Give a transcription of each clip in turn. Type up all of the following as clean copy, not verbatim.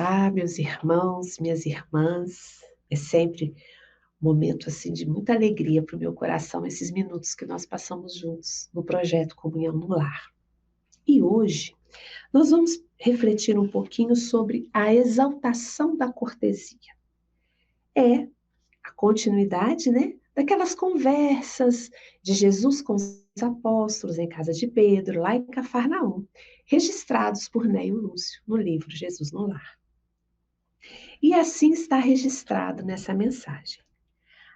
Olá, meus irmãos, minhas irmãs. É sempre um momento assim de muita alegria para o meu coração esses minutos que nós passamos juntos no projeto Comunhão no Lar. E hoje nós vamos refletir um pouquinho sobre a exaltação da cortesia. É a continuidade, né, daquelas conversas de Jesus com os apóstolos em casa de Pedro, lá em Cafarnaum, registrados por Neio Lúcio no livro Jesus no Lar. E assim está registrado nessa mensagem.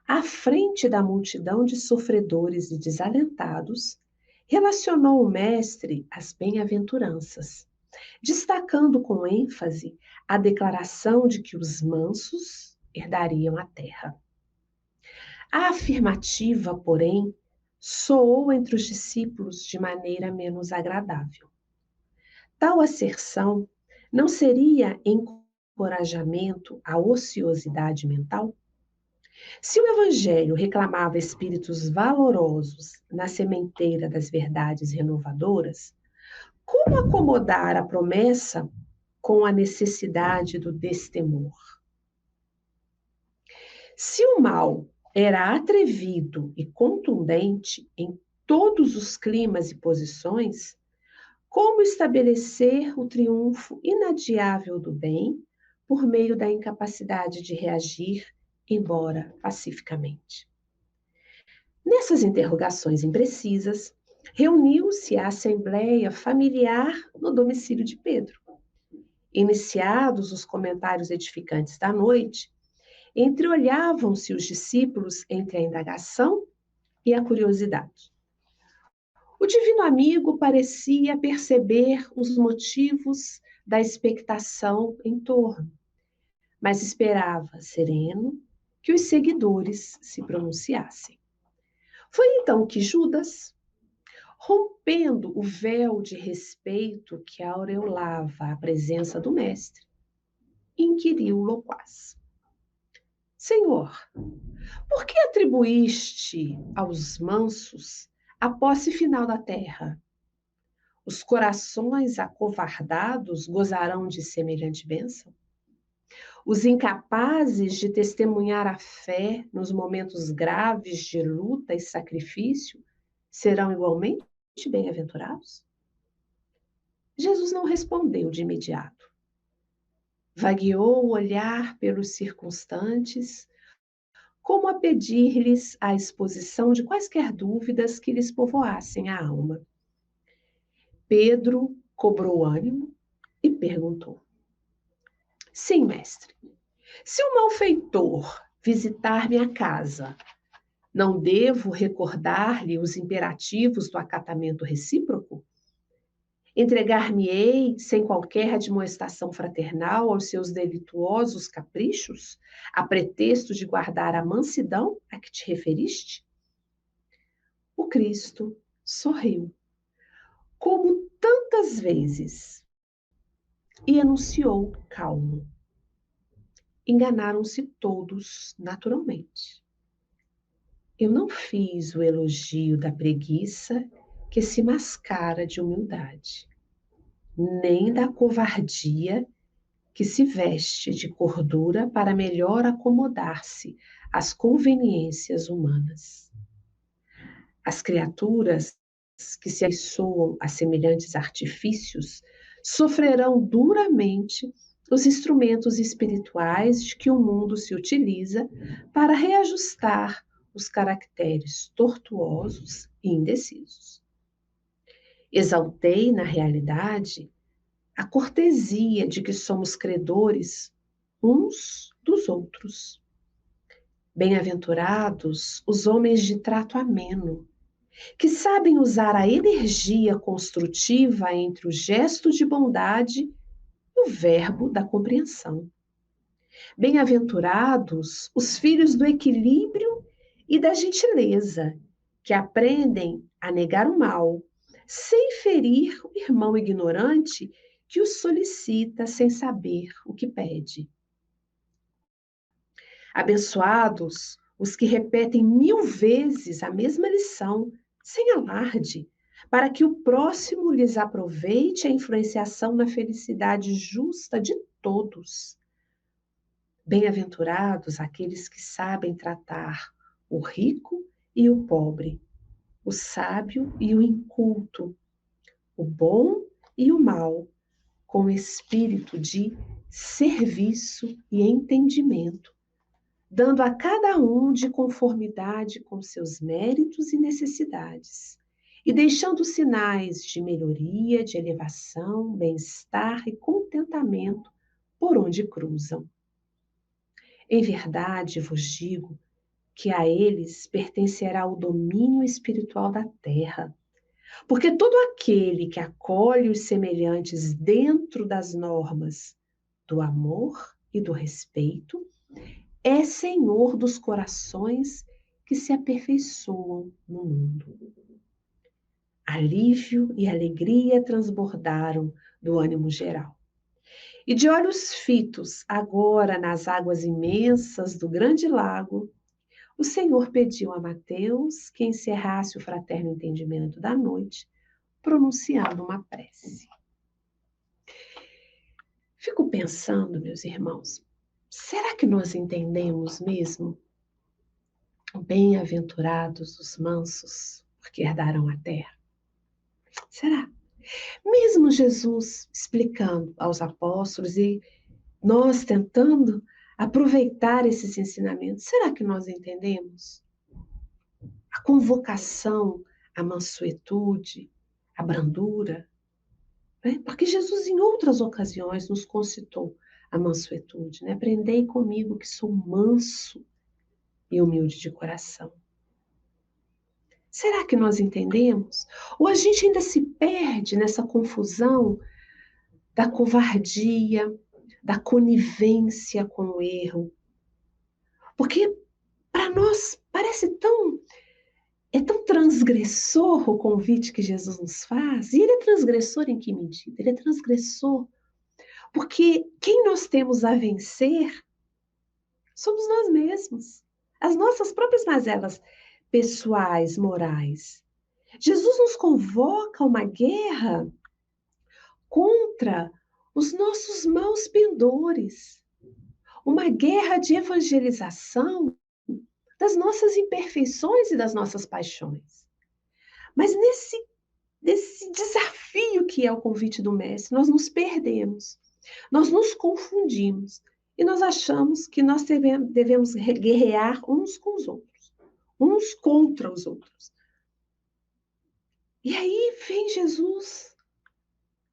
À frente da multidão de sofredores e desalentados, relacionou o Mestre as bem-aventuranças, destacando com ênfase a declaração de que os mansos herdariam a terra. A afirmativa, porém, soou entre os discípulos de maneira menos agradável. Tal asserção não seria encorajamento à ociosidade mental? Se o Evangelho reclamava espíritos valorosos na sementeira das verdades renovadoras, como acomodar a promessa com a necessidade do destemor? Se o mal era atrevido e contundente em todos os climas e posições, como estabelecer o triunfo inadiável do bem por meio da incapacidade de reagir, embora pacificamente? Nessas interrogações imprecisas, reuniu-se a assembleia familiar no domicílio de Pedro. Iniciados os comentários edificantes da noite, entreolhavam-se os discípulos entre a indagação e a curiosidade. O divino amigo parecia perceber os motivos da expectação em torno, mas esperava, sereno, que os seguidores se pronunciassem. Foi então que Judas, rompendo o véu de respeito que aureolava a presença do mestre, inquiriu loquaz: Senhor, por que atribuíste aos mansos a posse final da terra? Os corações acovardados gozarão de semelhante bênção? Os incapazes de testemunhar a fé nos momentos graves de luta e sacrifício serão igualmente bem-aventurados? Jesus não respondeu de imediato. Vagueou o olhar pelos circunstantes, como a pedir-lhes a exposição de quaisquer dúvidas que lhes povoassem a alma. Pedro cobrou ânimo e perguntou: Sim, mestre, se um malfeitor visitar minha casa, não devo recordar-lhe os imperativos do acatamento recíproco? Entregar-me-ei sem qualquer admoestação fraternal aos seus delituosos caprichos, a pretexto de guardar a mansidão a que te referiste? O Cristo sorriu, como tantas vezes, e anunciou calmo: enganaram-se todos naturalmente. Eu não fiz o elogio da preguiça que se mascara de humildade, nem da covardia que se veste de cordura para melhor acomodar-se às conveniências humanas. As criaturas que se afeiçoam a semelhantes artifícios sofrerão duramente os instrumentos espirituais de que o mundo se utiliza para reajustar os caracteres tortuosos e indecisos. Exaltei, na realidade, a cortesia de que somos credores uns dos outros. Bem-aventurados os homens de trato ameno, que sabem usar a energia construtiva entre o gesto de bondade e o verbo da compreensão. Bem-aventurados os filhos do equilíbrio e da gentileza, que aprendem a negar o mal, sem ferir o irmão ignorante que o solicita sem saber o que pede. Abençoados os que repetem 1000 vezes a mesma lição, sem alarde, para que o próximo lhes aproveite a influenciação na felicidade justa de todos. Bem-aventurados aqueles que sabem tratar o rico e o pobre, o sábio e o inculto, o bom e o mal, com espírito de serviço e entendimento, dando a cada um de conformidade com seus méritos e necessidades, e deixando sinais de melhoria, de elevação, bem-estar e contentamento por onde cruzam. Em verdade vos digo que a eles pertencerá o domínio espiritual da terra. Porque todo aquele que acolhe os semelhantes dentro das normas do amor e do respeito é senhor dos corações que se aperfeiçoam no mundo. Alívio e alegria transbordaram do ânimo geral. E de olhos fitos, agora nas águas imensas do grande lago, o Senhor pediu a Mateus que encerrasse o fraterno entendimento da noite, pronunciando uma prece. Fico pensando, meus irmãos, será que nós entendemos mesmo? Bem-aventurados os mansos, porque herdarão a terra. Será? Mesmo Jesus explicando aos apóstolos e nós tentando aproveitar esses ensinamentos, será que nós entendemos? A convocação à mansuetude, à brandura, né? Porque Jesus, em outras ocasiões, nos concitou a mansuetude, né? Aprendei comigo que sou manso e humilde de coração. Será que nós entendemos? Ou a gente ainda se perde nessa confusão da covardia, da conivência com o erro? Porque para nós parece tão transgressor o convite que Jesus nos faz. E ele é transgressor em que medida? Ele é transgressor porque quem nós temos a vencer somos nós mesmos. As nossas próprias mazelas pessoais, morais. Jesus nos convoca a uma guerra contra os nossos maus pendores, uma guerra de evangelização das nossas imperfeições e das nossas paixões. Mas nesse desafio que é o convite do Mestre, nós nos perdemos, nós nos confundimos e nós achamos que nós devemos guerrear uns com os outros, uns contra os outros. E aí vem Jesus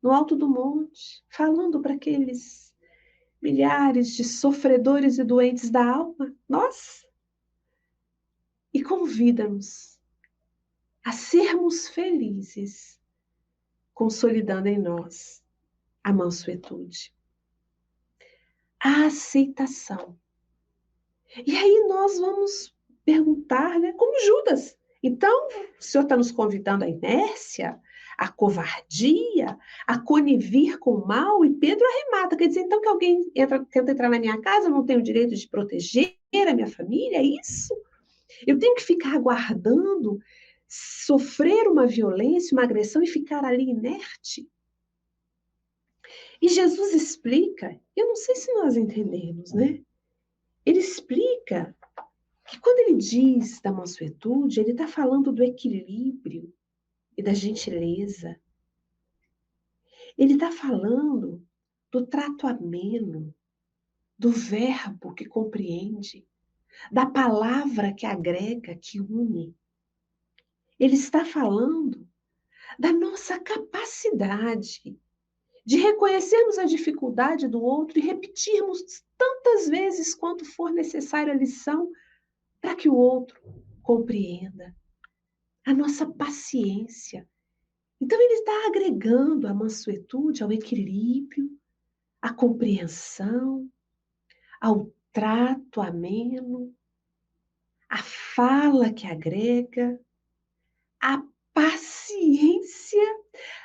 no alto do monte, falando para aqueles milhares de sofredores e doentes da alma, nós, e convida-nos a sermos felizes, consolidando em nós a mansuetude, a aceitação. E aí nós vamos perguntar, né, como Judas. Então, o Senhor está nos convidando à inércia, à covardia, a conivir com o mal, e Pedro arremata, quer dizer, então que alguém tenta entrar na minha casa, eu não tenho o direito de proteger a minha família, é isso? Eu tenho que ficar aguardando sofrer uma violência, uma agressão e ficar ali inerte? E Jesus explica, eu não sei se nós entendemos, né? Ele explica que quando ele diz da mansuetude, ele está falando do equilíbrio e da gentileza. Ele está falando do trato ameno, do verbo que compreende, da palavra que agrega, que une. Ele está falando da nossa capacidade de reconhecermos a dificuldade do outro e repetirmos tantas vezes quanto for necessário a lição para que o outro compreenda. A nossa paciência. Então, ele está agregando a mansuetude ao equilíbrio, à compreensão, ao trato ameno, à fala que agrega, à paciência,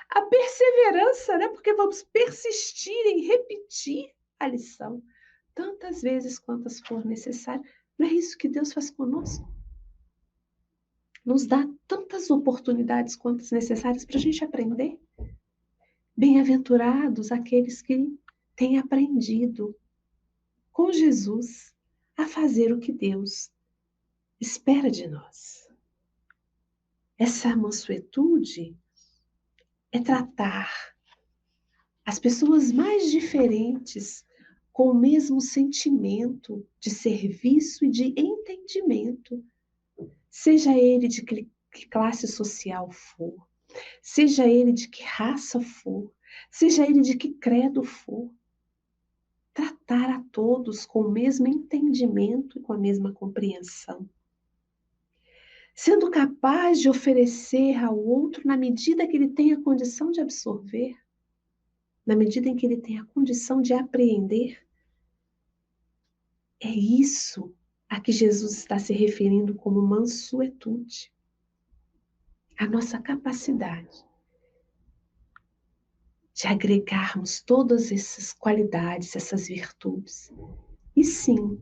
à perseverança, né? Porque vamos persistir em repetir a lição tantas vezes quantas for necessário. Não é isso que Deus faz conosco? Nos dá tantas oportunidades quantas necessárias para a gente aprender. Bem-aventurados aqueles que tem aprendido com Jesus a fazer o que Deus espera de nós. Essa mansuetude é tratar as pessoas mais diferentes com o mesmo sentimento de serviço e de entendimento, seja ele de que classe social for, seja ele de que raça for, seja ele de que credo for. Tratar a todos com o mesmo entendimento e com a mesma compreensão. Sendo capaz de oferecer ao outro na medida que ele tem a condição de absorver, na medida em que ele tem a condição de apreender. É isso a que Jesus está se referindo como mansuetude. A nossa capacidade de agregarmos todas essas qualidades, essas virtudes. E sim,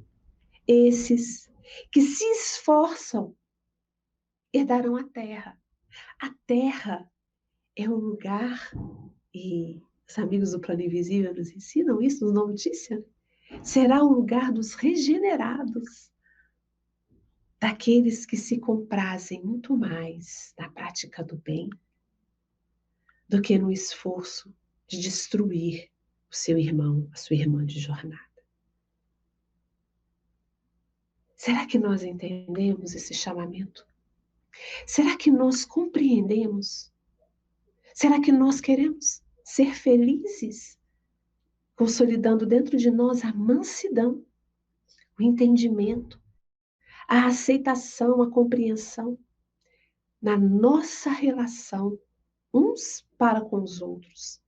esses que se esforçam herdarão a terra. A terra é um lugar, e os amigos do Plano Invisível nos ensinam isso, nos dão notícia, será o lugar dos regenerados, daqueles que se comprazem muito mais na prática do bem do que no esforço de destruir o seu irmão, a sua irmã de jornada. Será que nós entendemos esse chamamento? Será que nós compreendemos? Será que nós queremos ser felizes, consolidando dentro de nós a mansidão, o entendimento, a aceitação, a compreensão na nossa relação uns para com os outros,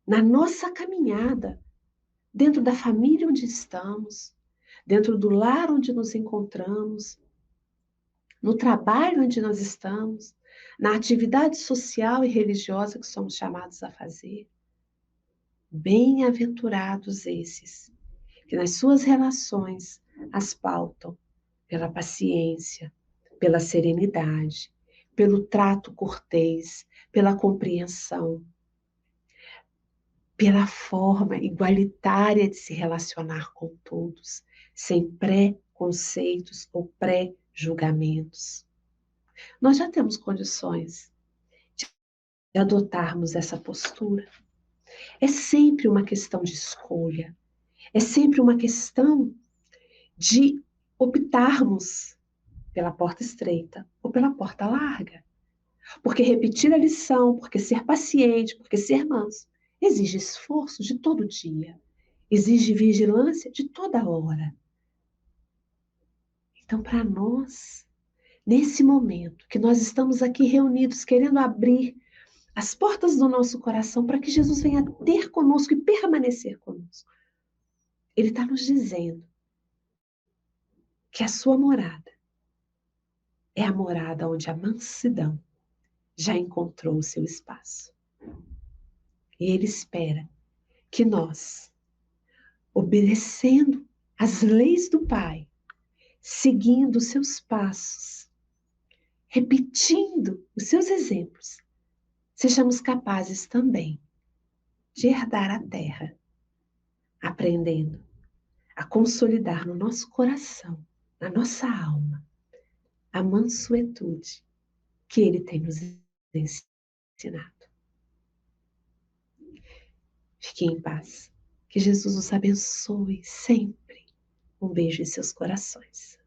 na nossa caminhada, dentro da família onde estamos, dentro do lar onde nos encontramos, no trabalho onde nós estamos, na atividade social e religiosa que somos chamados a fazer. Bem-aventurados esses, que nas suas relações as pautam pela paciência, pela serenidade, pelo trato cortês, pela compreensão, pela forma igualitária de se relacionar com todos, sem preconceitos ou pré-julgamentos. Nós já temos condições de adotarmos essa postura. É sempre uma questão de escolha, é sempre uma questão de optarmos pela porta estreita ou pela porta larga. Porque repetir a lição, porque ser paciente, porque ser manso, exige esforço de todo dia, exige vigilância de toda hora. Então, para nós, nesse momento que nós estamos aqui reunidos, querendo abrir as portas do nosso coração para que Jesus venha ter conosco e permanecer conosco, Ele está nos dizendo que a sua morada é a morada onde a mansidão já encontrou o seu espaço. E Ele espera que nós, obedecendo às leis do Pai, seguindo os seus passos, repetindo os seus exemplos, sejamos capazes também de herdar a terra, aprendendo a consolidar no nosso coração, na nossa alma, a mansuetude que Ele tem nos ensinado. Fiquem em paz. Que Jesus os abençoe sempre. Um beijo em seus corações.